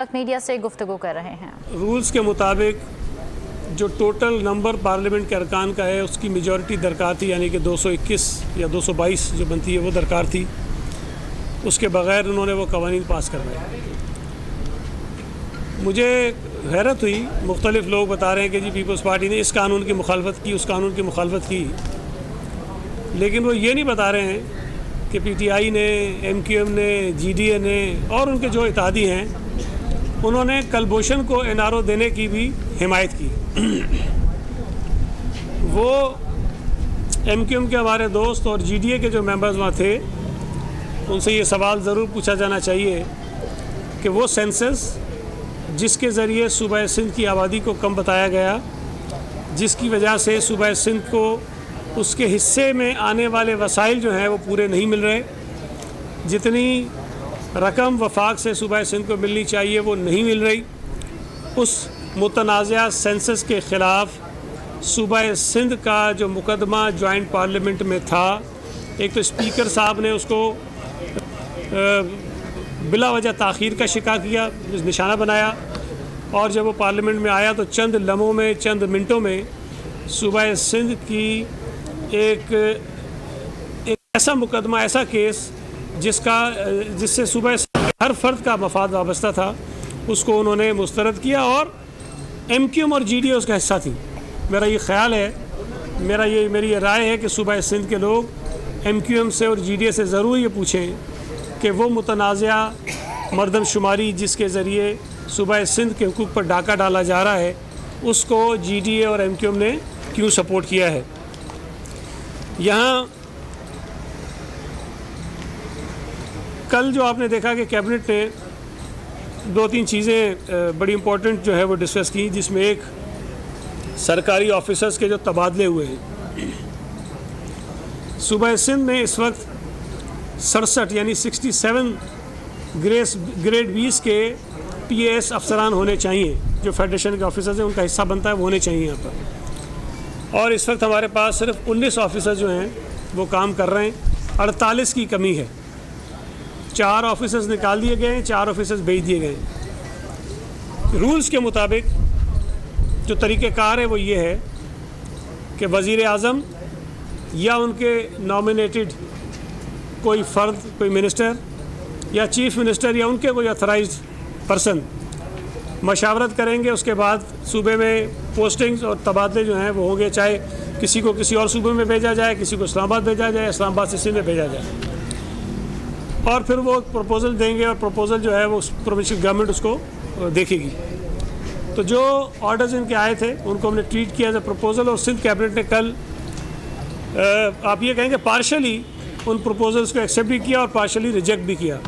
Media से गुफ्तगू कर रहे हैं। रूल्स के मुताबिक जो टोटल नंबर पार्लियामेंट के अरकान का है उसकी मेजॉरिटी दरकार थी, यानी कि 221 या 222 जो बनती है वो दरकार थी। उसके बगैर उन्होंने वो कवानीन पास करवाए। मुझे हैरत हुई, मुख्तलिफ लोग बता रहे हैं कि जी पीपल्स पार्टी ने इस कानून की मुखालफत की, उस कानून की मुखालफत की, लेकिन वो ये नहीं बता रहे हैं कि PTI ने, MQM ने, GDA ने और उनके जो इत्तेहादी हैं उन्होंने कलभूषण को NRO देने की भी हिमायत की। वो MQM के हमारे दोस्त और GDA के जो मेंबर्स वहाँ थे उनसे ये सवाल ज़रूर पूछा जाना चाहिए कि वो सेंसस जिसके ज़रिए सूबा सिंध की आबादी को कम बताया गया, जिसकी वजह से सूबा सिंध को उसके हिस्से में आने वाले वसाइल जो हैं वो पूरे नहीं मिल रहे, जितनी रकम वफाक से सूबा सिंध को मिलनी चाहिए वो नहीं मिल रही, उस मुतनाज़ा सेंसस के ख़िलाफ़ सूबा सिंध का जो मुकदमा जॉइंट पार्लियामेंट में था, एक तो स्पीकर साहब ने उसको बिला वजह ताख़ीर का शिकार किया, निशाना बनाया, और जब वो पार्लियामेंट में आया तो चंद लम्हों में, चंद मिनटों में सूबा सिंध की एक ऐसा मुकदमा, ऐसा केस जिससे सूबा हर फर्द का मफाद वाबस्ता था, उसको उन्होंने मुस्तरद किया और MQM और GDA उसका हिस्सा थी। मेरा ये ख्याल है, मेरी ये राय है कि सूबा सिंध के लोग MQM से और GDA से ज़रूर ये पूछें कि वो मुतनाज़ा मरदमशुमारी जिसके ज़रिए सूबा सिंध के हुकूक पर डाका डाला जा रहा है, उसको GDA और MQM ने क्यों सपोर्ट किया है। यहाँ कल जो आपने देखा कि कैबिनेट ने 2-3 चीज़ें बड़ी इम्पोर्टेंट जो है वो डिस्कस की, जिसमें एक सरकारी ऑफिसर्स के जो तबादले हुए हैं। सूबा सिंध में इस वक्त 67 यानी 67 ग्रेड 20 के PAS अफसरान होने चाहिए, जो फेडरेशन के ऑफिसर्स हैं उनका हिस्सा बनता है, वो होने चाहिए यहाँ पर। और इस वक्त हमारे पास सिर्फ 19 ऑफिसर जो हैं वो काम कर रहे हैं, 48 की कमी है। 4 ऑफिसर्स निकाल दिए गए हैं, 4 ऑफिसर्स भेज दिए गए हैं। रूल्स के मुताबिक जो तरीक़ेकार है वो ये है कि वज़ीर आज़म या उनके नॉमिनेटेड कोई फ़र्द, कोई मिनिस्टर या चीफ़ मिनिस्टर या उनके कोई ऑथराइज्ड पर्सन मशावरत करेंगे। उसके बाद सूबे में पोस्टिंग्स और तबादले जो हैं वो होंगे, चाहे किसी को किसी और सूबे में भेजा जाए, किसी को इस्लामाबाद भेजा जाए, इस्लामाबाद से सिंध में भेजा जाए, और फिर वो प्रपोज़ल देंगे और प्रपोज़ल जो है वो प्रोविंशियल गवर्नमेंट उसको देखेगी। तो जो ऑर्डर्स इनके आए थे उनको हमने ट्रीट किया एज ए प्रपोज़ल, और सिंध कैबिनेट ने कल आप ये कहेंगे पार्शली उन प्रपोज़ल्स को एक्सेप्ट भी किया और पार्शली रिजेक्ट भी किया।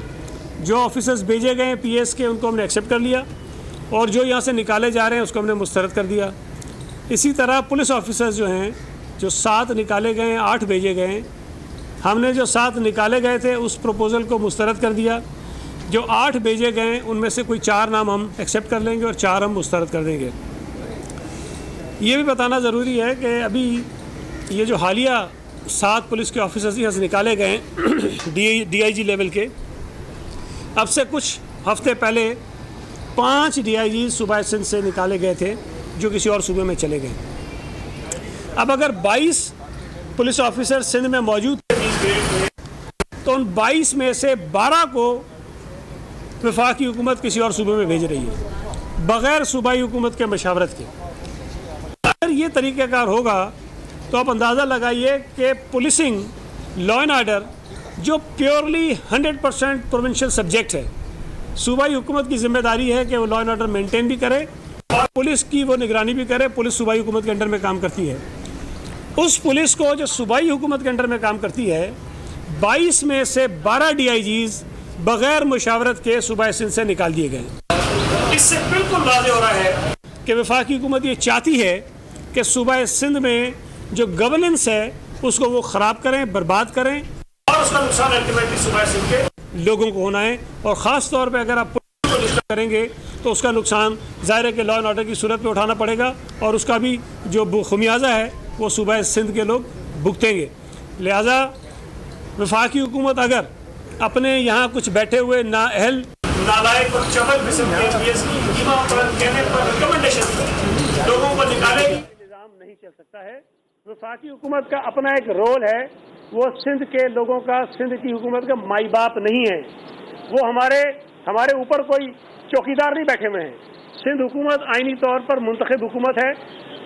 जो ऑफिसर्स भेजे गए हैं PAS के उनको हमने एक्सेप्ट कर लिया, और जो यहाँ से निकाले जा रहे हैं उसको हमने मुस्तरद कर दिया। इसी तरह पुलिस ऑफिसर्स जो हैं, जो 7 निकाले गए हैं, 8 भेजे गए हैं, हमने जो 7 निकाले गए थे उस प्रपोज़ल को मुस्तरद कर दिया। जो 8 भेजे गए हैं उनमें से कोई 4 नाम हम एक्सेप्ट कर लेंगे और 4 हम मुस्तरद कर देंगे। ये भी बताना ज़रूरी है कि अभी ये जो हालिया 7 पुलिस के ऑफिसर्स यहाँ से निकाले गए हैं DIG लेवल के, अब से कुछ हफ्ते पहले 5 DIG सूबा सिंध से निकाले गए थे जो किसी और सूबे में चले गए। अब अगर 22 पुलिस ऑफिसर सिंध में मौजूद थे तो उन 22 में से 12 को वफाकी हुकूमत किसी और सूबे में भेज रही है बग़ैर सूबाई हुकूमत के मशावरत के। अगर ये तरीक़ेकार होगा तो आप अंदाज़ा लगाइए कि पुलिसिंग, लॉ एंड आर्डर जो प्योरली 100% प्रोविंशियल सब्जेक्ट है, सूबाई हुकूमत की जिम्मेदारी है कि वो लॉ एंड ऑर्डर मेंटेन भी करे और पुलिस की वो निगरानी भी करे। पुलिस सूबाई हुकूमत के अंडर में काम करती है। उस पुलिस को जो सूबाई हुकूमत के अंडर में काम करती है, 22 में से 12 DIGs बग़ैर मुशावरत के सूबा सिंध से निकाल दिए गए। इससे बिल्कुल वाज़ेह हो रहा है कि वफाकी हुकूमत ये चाहती है कि सूबा सिंध में जो गवर्नेंस है उसको वो ख़राब करें, बर्बाद करें, और उसका नुकसान अल्टीमेटली सूबा सिंध के लोगों को होना है। और ख़ास तौर पे अगर आप पुलिस को डिस्टर्ब करेंगे तो उसका नुकसान ज़ाहिर है कि लॉ एंड ऑर्डर की सूरत में उठाना पड़ेगा, और उसका भी जो खुमियाजा है वो सूबा सिंध के लोग भुगतेंगे। लिहाजा वफाकी हुकूमत अगर अपने यहाँ कुछ बैठे हुए नाअहल नालायक और चबल किस्म के एमपीएस की कीमा पर कहने पर रिकमेंडेशन लोगों को निकालेगी। निज़ाम नहीं चल सकता है। वफाकी हुकूमत का अपना एक रोल है, वो सिंध के लोगों का, सिंध की हुकूमत का माई बाप नहीं है। वो हमारे ऊपर कोई चौकीदार नहीं बैठे हुए हैं। सिंध हुकूमत आईनी तौर पर मुंतखब हुकूमत है।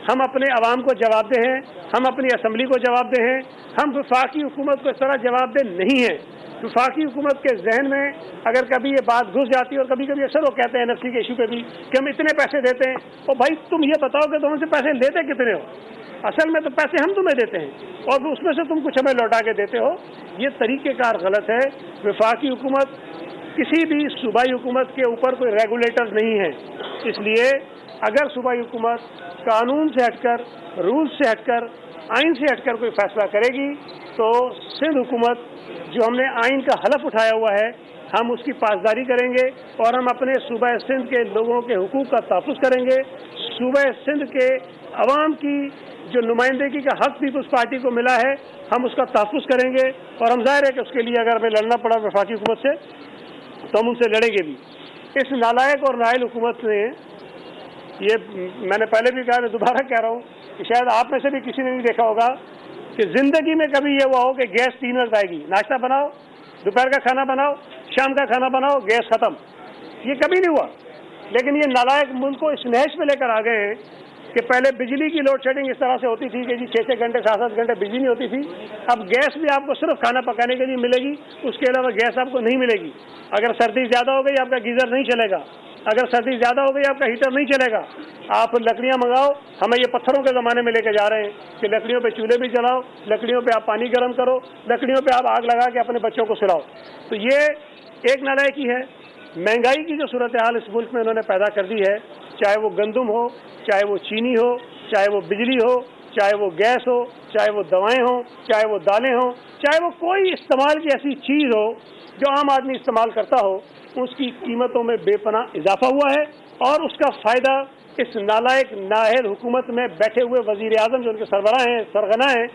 हम अपने अवाम को जवाबदेह हैं, हम अपनी असम्बली को जवाबदेह हैं। हम वफाकी हुकूमत को इस तरह जवाबदेह नहीं हैं। वफाकी हुकूमत के जहन में अगर कभी ये बात घुस जाती है, और कभी कभी अक्सर वो कहते हैं एनएफसी के इशू पे भी कि हम इतने पैसे देते हैं, और भाई तुम ये बताओ कि तुम हमसे पैसे लेते कितने हो? असल में तो पैसे हम तुम्हें देते हैं और उसमें से तुम कुछ हमें लौटा के देते हो। ये तरीक़ेकार गलत है। वफाकी हुकूमत किसी भी सूबाई हुकूमत के ऊपर कोई रेगुलेटर नहीं है। इसलिए अगर सूबाई हुकूमत कानून से हटकर, रूल से हटकर, आइन से हटकर कोई फैसला करेगी तो सिंध हुकूमत जो हमने आइन का हलफ उठाया हुआ है, हम उसकी पासदारी करेंगे और हम अपने सूबा सिंध के लोगों के हुकूक का तहफ़्फ़ुज़ करेंगे। सूबा सिंध के अवाम की जो नुमाइंदगी का हक पीपल्स पार्टी को मिला है, हम उसका तहफ़्फ़ुज़ करेंगे और हम ज़ाहिर है कि उसके लिए अगर हमें लड़ना पड़ा वफाकी हुकूमत से तो हम उनसे लड़ेंगे भी। इस नालायक और नाइल हुकूमत ने, ये मैंने पहले भी कहा, मैं दोबारा कह रहा हूँ कि शायद आप में से भी किसी ने नहीं देखा होगा कि ज़िंदगी में कभी ये हुआ हो कि गैस 3 वक्त आएगी, नाश्ता बनाओ, दोपहर का खाना बनाओ, शाम का खाना बनाओ, गैस ख़त्म। ये कभी नहीं हुआ। लेकिन ये नालायक मुल्क को इस नहज पे लेकर आ गए हैं कि पहले बिजली की लोड शेडिंग इस तरह से होती थी कि जी 6-6 घंटे 7-7 घंटे बिजली नहीं होती थी। अब गैस भी आपको सिर्फ खाना पकाने के लिए मिलेगी, उसके अलावा गैस आपको नहीं मिलेगी। अगर सर्दी ज़्यादा हो गई आपका गीज़र नहीं चलेगा, अगर सर्दी ज़्यादा हो गई आपका हीटर नहीं चलेगा। आप लकड़ियाँ मंगाओ, हमें ये पत्थरों के ज़माने में लेके जा रहे हैं कि लकड़ियों पे चूल्हे भी जलाओ, लकड़ियों पे आप पानी गर्म करो, लकड़ियों पे आप आग लगा के अपने बच्चों को सुलाओ। तो ये एक नालायकी है। महंगाई की जो सूरत हाल इस मुल्क में उन्होंने पैदा कर दी है, चाहे वो गंदम हो, चाहे वो चीनी हो, चाहे वो बिजली हो, चाहे वो गैस हो, चाहे वो दवाएं हो, चाहे वो दालें हो, चाहे वो कोई इस्तेमाल की ऐसी चीज़ हो जो आम आदमी इस्तेमाल करता हो, उसकी कीमतों में बेपनाह इजाफा हुआ है। और उसका फ़ायदा इस नालायक नाअहल हुकूमत में बैठे हुए वज़ीर आज़म जो उनके सरबराह हैं, सरगना हैं,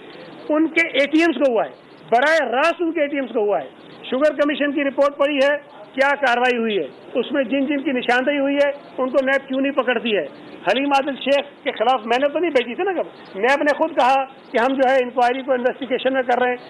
उनके ATMs को हुआ है। बराह रास्त उनके ATMs को हुआ है। शुगर कमीशन की रिपोर्ट पड़ी है, क्या कार्रवाई हुई है, उसमें जिन जिन की निशानदेही हुई है उनको नैब क्यों नहीं पकड़ती है। हलीम आदिल शेख के खिलाफ मैंने तो नहीं भेजी थी ना, कब नैब ने खुद कहा कि हम जो है इंक्वायरी को इन्वेस्टिगेशन में कर रहे हैं।